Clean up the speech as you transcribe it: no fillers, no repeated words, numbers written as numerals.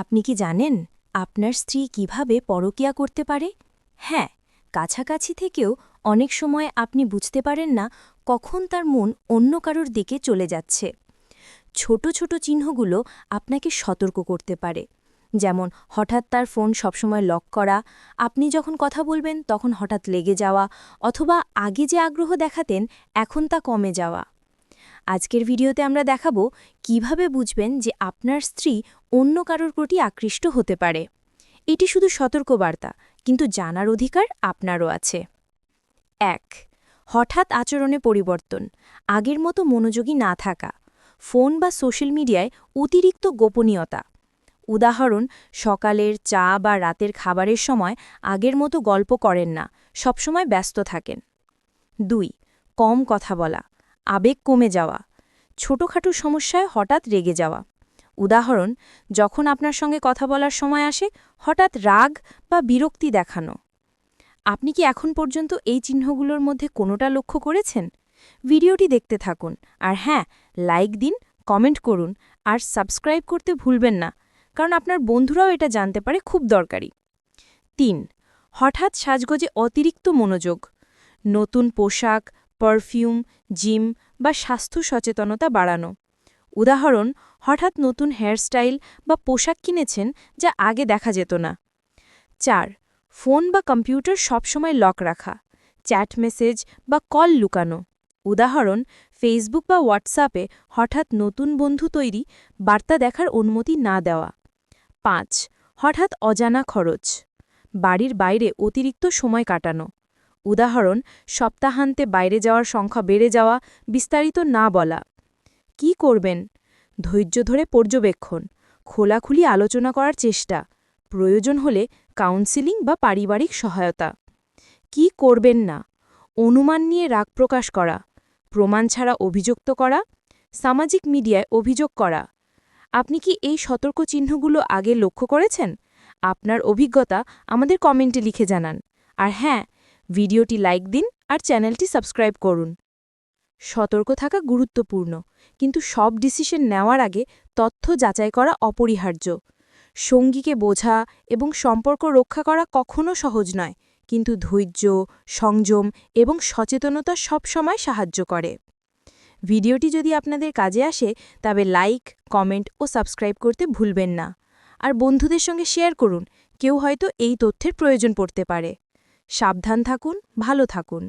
আপনি কি জানেন আপনার স্ত্রী কিভাবে পরকীয়া করতে পারে? হ্যাঁ, কাছাকাছি থেকেও অনেক সময় আপনি বুঝতে পারেন না কখন তার মন অন্য কারোর দিকে চলে যাচ্ছে। ছোট ছোট চিহ্নগুলো আপনাকে সতর্ক করতে পারে। যেমন হঠাৎ তার ফোন সবসময় লক করা, আপনি যখন কথা বলবেন তখন হঠাৎ লেগে যাওয়া, অথবা আগে যে আগ্রহ দেখাতেন এখন তা কমে যাওয়া। আজকের ভিডিওতে আমরা দেখাবো কিভাবে বুঝবেন যে আপনার স্ত্রী অন্য কারোর প্রতি আকৃষ্ট হতে পারে। এটি শুধু সতর্কবার্তা, কিন্তু জানার অধিকার আপনারও আছে। ১. হঠাৎ আচরণে পরিবর্তন, আগের মতো মনোযোগী না থাকা, ফোন বা সোশ্যাল মিডিয়ায় অতিরিক্ত গোপনীয়তা। উদাহরণ, সকালের চা বা রাতের খাবারের সময় আগের মতো গল্প করেন না, সবসময় ব্যস্ত থাকেন। ২. কম কথা বলা, আবেগ কমে যাওয়া, ছোটখাটো সমস্যায় হঠাৎ রেগে যাওয়া। উদাহরণ, যখন আপনার সঙ্গে কথা বলার সময় আসে হঠাৎ রাগ বা বিরক্তি দেখানো। আপনি কি এখন পর্যন্ত এই চিহ্নগুলোর মধ্যে কোনোটা লক্ষ্য করেছেন? ভিডিওটি দেখতে থাকুন, আর হ্যাঁ, লাইক দিন, কমেন্ট করুন, আর সাবস্ক্রাইব করতে ভুলবেন না, কারণ আপনার বন্ধুরাও এটা জানতে পারে, খুব দরকারি। ৩. হঠাৎ সাজগোজে অতিরিক্ত মনোযোগ, নতুন পোশাক, পারফিউম, জিম বা স্বাস্থ্য সচেতনতা বাড়ানো। উদাহরণ, হঠাৎ নতুন হেয়ারস্টাইল বা পোশাক কিনেছেন যা আগে দেখা যেত না। ৪. ফোন বা কম্পিউটার সবসময় লক রাখা, চ্যাট মেসেজ বা কল লুকানো। উদাহরণ, ফেসবুক বা হোয়াটসঅ্যাপে হঠাৎ নতুন বন্ধু তৈরি, বার্তা দেখার অনুমতি না দেওয়া। ৫. হঠাৎ অজানা খরচ, বাড়ির বাইরে অতিরিক্ত সময় কাটানো। উদাহরণ, সপ্তাহান্তে বাইরে যাওয়ার সংখ্যা বেড়ে যাওয়া, বিস্তারিত না বলা। কি করবেন? ধৈর্য ধরে পর্যবেক্ষণ, খোলাখুলি আলোচনা করার চেষ্টা, প্রয়োজন হলে কাউন্সেলিং বা পারিবারিক সহায়তা। কি করবেন না? অনুমান নিয়ে রাগ প্রকাশ করা, প্রমাণ ছাড়া অভিযুক্ত করা, সামাজিক মিডিয়ায় অভিযোগ করা। আপনি কি এই সতর্ক চিহ্নগুলো আগে লক্ষ্য করেছেন? আপনার অভিজ্ঞতা আমাদের কমেন্টে লিখে জানান। আর হ্যাঁ, ভিডিওটি লাইক দিন আর চ্যানেলটি সাবস্ক্রাইব করুন। সতর্ক থাকা গুরুত্বপূর্ণ, কিন্তু সব ডিসিশন নেওয়ার আগে তথ্য যাচাই করা অপরিহার্য। সঙ্গীকে বোঝা এবং সম্পর্ক রক্ষা করা কখনো সহজ নয়, কিন্তু ধৈর্য, সংযম এবং সচেতনতা সবসময় সাহায্য করে। ভিডিওটি যদি আপনাদের কাজে আসে তবে লাইক, কমেন্ট ও সাবস্ক্রাইব করতে ভুলবেন না। আর বন্ধুদের সঙ্গে শেয়ার করুন, কেউ হয়তো এই তথ্যের প্রয়োজন পড়তে পারে। সাবধান থাকুন, ভালো থাকুন।